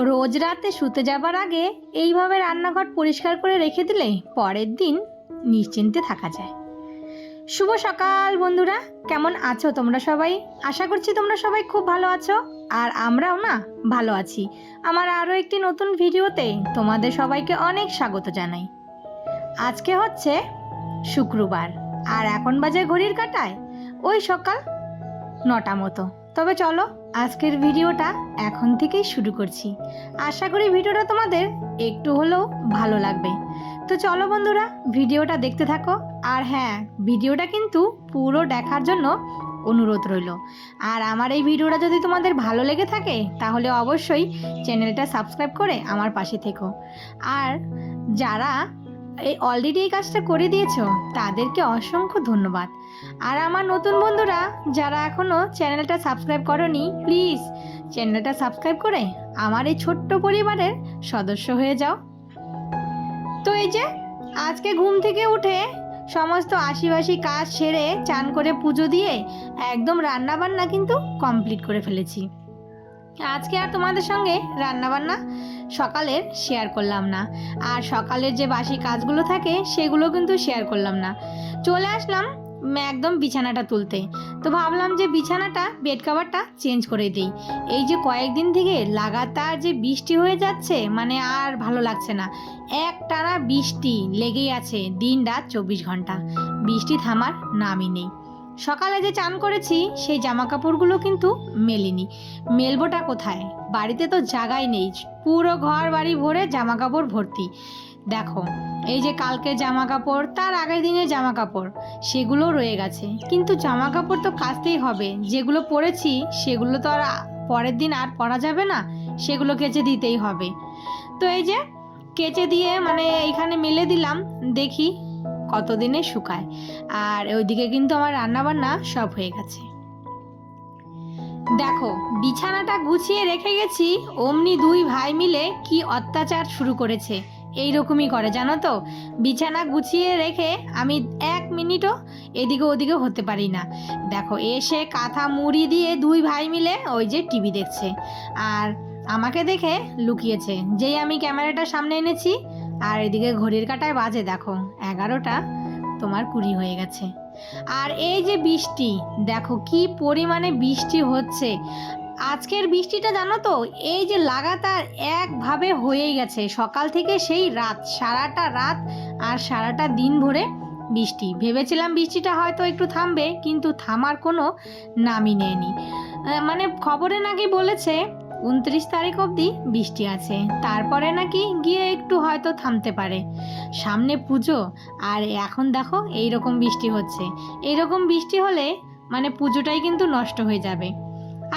রোজ রাতে শুতে যাবার আগে এইভাবে রান্নাঘর পরিষ্কার করে রেখে দিলে পরের দিন নিশ্চিন্তে থাকা যায়। শুভ সকাল বন্ধুরা, কেমন আছো তোমরা সবাই? আশা করছি তোমরা সবাই খুব ভালো আছো, আর আমরাও না ভালো আছি। আমার আরও একটি নতুন ভিডিওতে তোমাদের সবাইকে অনেক স্বাগত জানাই। আজকে হচ্ছে শুক্রবার, আর এখন বাজে ঘড়ির কাঁটায় ওই সকাল 9টা মতো। তবে চলো আজকের ভিডিওটা এখন থেকেই শুরু করছি। আশা করি ভিডিওটা তোমাদের একটু হলেও ভালো লাগবে। তো চলো বন্ধুরা, ভিডিওটা দেখতে থাকো। আর হ্যাঁ, ভিডিওটা কিন্তু পুরো দেখার জন্য অনুরোধ রইল। আর আমার এই ভিডিওটা যদি তোমাদের ভালো লেগে থাকে তাহলে অবশ্যই চ্যানেলটা সাবস্ক্রাইব করে আমার পাশে থেকো। আর যারা অলরেডি এই কাজটা করে দিয়েছো তাদেরকে অসংখ্য ধন্যবাদ। আর আমার নতুন বন্ধুরা যারা এখনও চ্যানেলটা সাবস্ক্রাইব করোনি, প্লিজ চ্যানেলটা সাবস্ক্রাইব করে আমার এই ছোট্ট পরিবারের সদস্য হয়ে যাও। তো এই যে আজকে ঘুম থেকে উঠে সমস্ত আশিবাসি কাজ সেরে চান করে পুজো দিয়ে একদম রান্নাবান্না কিন্তু কমপ্লিট করে ফেলেছি। আজকে আর তোমাদের সঙ্গে রান্নাবান্না সকালের শেয়ার করলাম না, আর সকালের যে বাসি কাজগুলো থাকে সেগুলো কিন্তু শেয়ার করলাম না। চলে আসলাম একদম বিছানাটা তুলতে। তো ভাবলাম যে বিছানাটা বেড কভারটা চেঞ্জ করে দিই। এই যে কয়েকদিন থেকে লাগাতার যে বৃষ্টি হয়ে যাচ্ছে, মানে আর ভালো লাগছে না। একটানা বৃষ্টি লেগেই আছে, দিন রাত 24 ঘন্টা, বৃষ্টি থামার নামই নেই। সকালে যে চান করেছি সেই জামা কাপড়গুলো কিন্তু মেলিনি। মেলবোটা কোথায়? বাড়িতে তো জায়গাই নেই, পুরো ঘর বাড়ি ভরে জামা কাপড় ভর্তি। দেখো এই যে কালকে জামা কাপড়, তার আগের দিনের জামা কাপড়, সেগুলো রয়ে গেছে। কিন্তু জামা কাপড় তো কাচতেই হবে, যেগুলো পরেছি সেগুলো তো আর পরের দিন আর পরা যাবে না, সেগুলো কেচে দিতেই হবে। তো এই যে কেচে দিয়ে মানে এইখানে মেলে দিলাম, দেখি কতদিনে শুকায়। আর ওইদিকে কিন্তু আমার রান্নাবান্না সব হয়ে গেছে। দেখো বিছানাটা গুছিয়ে রেখে গেছি, অমনি দুই ভাই মিলে কি অত্যাচার শুরু করেছে। এইরকমই করে জানো তো, বিছানা গুছিয়ে রেখে আমি 1 মিনিটও এদিকে ওদিকে হতে পারি না। দেখো এসে কাঁথা মুড়ি দিয়ে দুই ভাই মিলে ওই যে টিভি দেখছে, আর আমাকে দেখে লুকিয়েছে। যেই আমি ক্যামেরাটা সামনে এনেছি, আর এদিকে ঘড়ির কাঁটায় বাজে দেখো 11টা 20 হয়ে গেছে। আর এই যে বৃষ্টি, দেখো কি পরিমাণে বৃষ্টি হচ্ছে। আজকের বৃষ্টিটা জানো তো, এই যে লাগাতার একভাবে হয়েই গেছে সকাল থেকে সেই রাত, সারাটা রাত আর সারাটা দিন ভরে বৃষ্টি। ভেবেছিলাম বৃষ্টিটা হয়তো একটু থামবে, কিন্তু থামার কোনো নামই নেয়নি। মানে খবরে নাকি বলেছে 29 তারিখ অবধি বৃষ্টি আছে, তারপরে নাকি গিয়ে একটু হয়তো থামতে পারে। সামনে পুজো, আর এখন দেখো এইরকম বৃষ্টি হচ্ছে। এইরকম বৃষ্টি হলে মানে পুজোটাই কিন্তু নষ্ট হয়ে যাবে।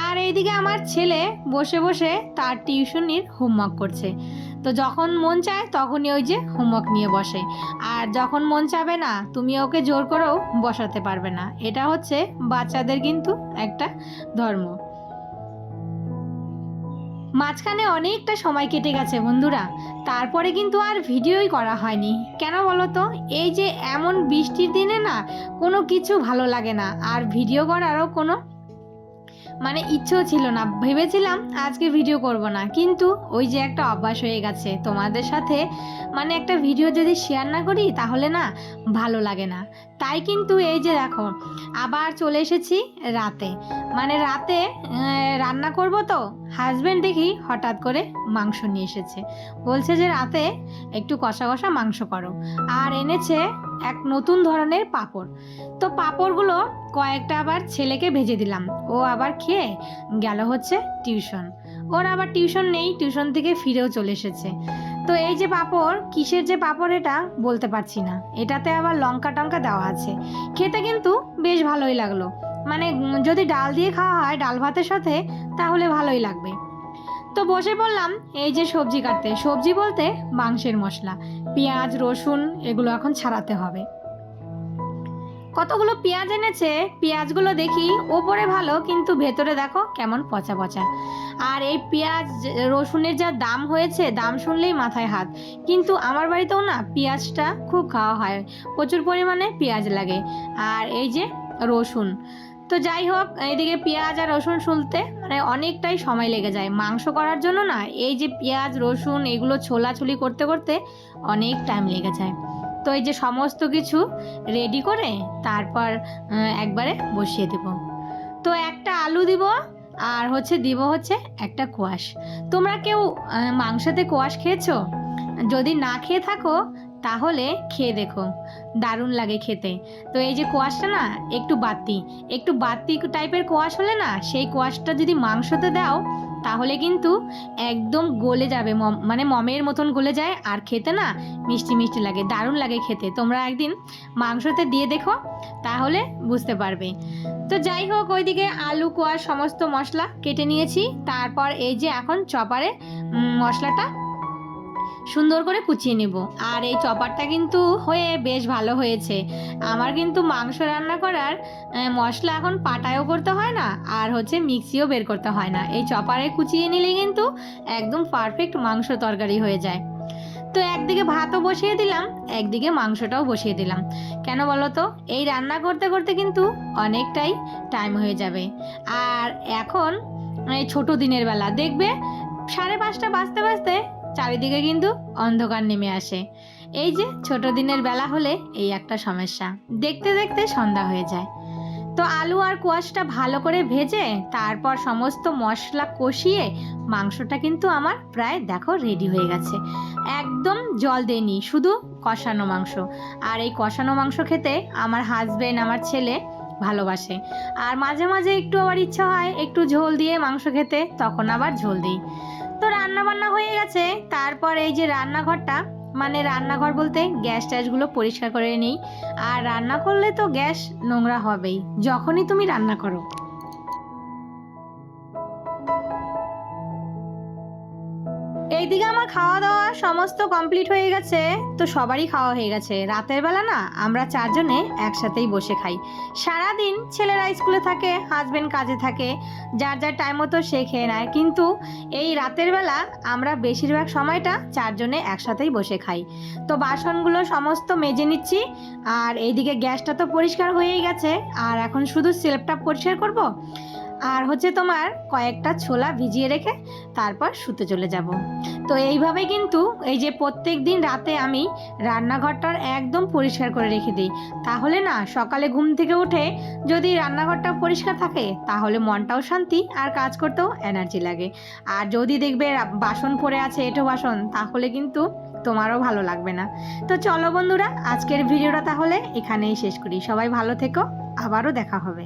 আর এইদিকে আমার ছেলে বসে বসে তার টিউশনির হোমওয়ার্ক করছে। তো যখন মন চায় তখনই ওই যে হোমওয়ার্ক নিয়ে বসে, আর যখন মন চাবে না তুমি ওকে জোর করেও বসাতে পারবে না। এটা হচ্ছে বাচ্চাদের কিন্তু একটা ধর্ম। মাঝখানে অনেকটা সময় কেটে গেছে বন্ধুরা, তারপরে কিন্তু আর ভিডিওই করা হয়নি। কেন বলো তো, এই যে এমন বৃষ্টির দিনে না কোনো কিছু ভালো লাগে না, আর ভিডিও করারও কোনো মানে ইচ্ছেও ছিল না। ভেবেছিলাম আজকে ভিডিও করব না, কিন্তু ওই যে একটা অভ্যাস হয়ে গেছে, তোমাদের সাথে মানে একটা ভিডিও যদি শেয়ার না করি তাহলে না ভালো লাগে না। তাই কিন্তু এই যে দেখো আবার চলে এসেছি রাতে। মানে রাতে রান্না করব, তো হাজব্যান্ড দেখি হঠাৎ করে মাংস নিয়ে এসেছে। বলছে যে রাতে একটু কষা কষা মাংস করো, আর এনেছে এক নতুন ধরনের পাঁপড়। তো পাঁপড়গুলো কয়েকটা আবার ছেলেকে ভেজে দিলাম, ও আবার খেয়ে গেল হচ্ছে টিউশন। ওর আবার টিউশন নেই, টিউশন থেকে ফিরেও চলে এসেছে। তো এই যে পাঁপড়, কিসের যে পাঁপড় এটা বলতে পারছি না, এটাতে আবার লঙ্কা টঙ্কা দেওয়া আছে। খেতে কিন্তু বেশ ভালোই লাগলো, মানে যদি ডাল দিয়ে খাওয়া হয় ডাল ভাতের সাথে তাহলে ভালোই লাগবে। তো বসে পড়লাম এই যে সবজি কাটতে। সবজি বলতে মাংসের মশলা, পেঁয়াজ রসুন এগুলো এখন ছাড়াতে হবে। কতগুলো পেঁয়াজ এনেছে, পেঁয়াজগুলো দেখি ওপরে ভালো, কিন্তু ভেতরে দেখো কেমন পচা পচা। আর এই পেঁয়াজ রসুনের যা দাম হয়েছে, দাম শুনলেই মাথায় হাত। কিন্তু আমার বাড়িতেও না পেঁয়াজটা খুব খাওয়া হয়, প্রচুর পরিমাণে পেঁয়াজ লাগে। আর এই যে রসুন। তো যাই হোক, এদিকে পেঁয়াজ আর রসুন শুলতে মানে অনেকটাই সময় লেগে যায়। মাংস করার জন্য না এই যে পেঁয়াজ রসুন এগুলো ছোলাছুলি করতে করতে অনেক টাইম লেগে যায়। তো এই যে সমস্ত কিছু রেডি করে তারপর একবারে বসিয়ে দেব। তো একটা আলু দিব আর দিব একটা কোয়াশ। তোমরা কেউ মাংসতে কোয়াশ খেয়েছো? যদি না খেয়ে থাকো তাহলে খেয়ে দেখো, দারুণ লাগে খেতে। তো এই যে কোয়াশটা না একটু বাতি টাইপের কোয়াশ হলে না, সেই কোয়াশটা যদি মাংসতে দাও তাহলে কিন্তু একদম গলে যাবে, মানে মমের মতন গলে যায়, আর খেতে না মিষ্টি মিষ্টি লাগে, দারুণ লাগে খেতে। তোমরা একদিন মাংসতে দিয়ে দেখো, তাহলে বুঝতে পারবে। তো যাই হোক, ওইদিকে আলু কোয়াশ সমস্ত মশলা কেটে নিয়েছি। তারপর এই যে এখন চপারে মশলাটা সুন্দর করে কুচিয়ে নেব। আর এই চপারটা কিন্তু হয়ে বেশ ভালো হয়েছে। আমার কিন্তু মাংস রান্না করার মশলা এখন পাটায়ও করতে হয় না, আর মিক্সিও বের করতে হয় না। এই চপারে কুচিয়ে নিলে কিন্তু একদম পারফেক্ট মাংস তরকারি হয়ে যায়। তো একদিকে ভাতও বসিয়ে দিলাম, একদিকে মাংসটাও বসিয়ে দিলাম। কেন বলো তো, এই রান্না করতে করতে কিন্তু অনেকটাই টাইম হয়ে যাবে। আর এখন এই ছোট দিনের বেলা দেখবে 5:30 বাজতে বাজতে চারিদিকে কিন্তু অন্ধকার নেমে আসে। এই যে ছোট দিনের বেলা হলে এই একটা সমস্যা, দেখতে দেখতে সন্ধ্যা হয়ে যায়। তো আলু আর কোয়াশটা ভালো করে ভেজে তারপর সমস্ত মশলা কষিয়ে মাংসটা কিন্তু আমার প্রায় দেখো রেডি হয়ে গেছে। একদম জল দেয়নি, শুধু কষানো মাংস। আর এই কষানো মাংস খেতে আমার হাজবেন্ড আমার ছেলে ভালোবাসে। আর মাঝে মাঝে একটু আবার ইচ্ছা হয় একটু ঝোল দিয়ে মাংস খেতে, তখন আবার ঝোল দিই। তো রান্না বান্না হয়ে গেছে। তারপর এই যে রান্নাঘরটা, মানে রান্নাঘর বলতে গ্যাস ট্যাসগুলো পরিষ্কার করে নেই। আর রান্না করলে তো গ্যাস নোংরা হবেই যখনই তুমি রান্না করো। এইদিকে আমার খাওয়া দাওয়া সমস্ত কমপ্লিট হয়ে গেছে। তো সবারই খাওয়া হয়ে গেছে। রাতের বেলা না আমরা 4 জনে একসাথেই বসে খাই। সারাদিন ছেলেরা স্কুলে থাকে, হাজবেন্ড কাজে থাকে, যার যার টাইম মতো সে খেয়ে নেয়। কিন্তু এই রাতের বেলা আমরা বেশিরভাগ সময়টা 4 জনে একসাথেই বসে খাই। তো বাসনগুলো সমস্ত মেজে নিচ্ছি। আর এইদিকে গ্যাসটা তো পরিষ্কার হয়েই গেছে, আর এখন শুধু সেলফটা পরিষ্কার করব। আর তোমার কয়েকটা ছোলা ভিজিয়ে রেখে তারপর শুতে চলে যাব। তো এইভাবে কিন্তু এই যে প্রত্যেক দিন রাতে আমি রান্নাঘরটার একদম পরিষ্কার করে রেখে দিই। তাহলে না সকালে ঘুম থেকে উঠে যদি রান্নাঘরটা পরিষ্কার থাকে তাহলে মনটাও শান্তি, আর কাজ করতেও এনার্জি লাগে। আর যদি দেখবে বাসন পড়ে আছে এঁটো বাসন, তাহলে কিন্তু তোমারও ভালো লাগবে না। তো চলো বন্ধুরা, আজকের ভিডিওটা তাহলে এখানেই শেষ করি। সবাই ভালো থেকো, আবারও দেখা হবে।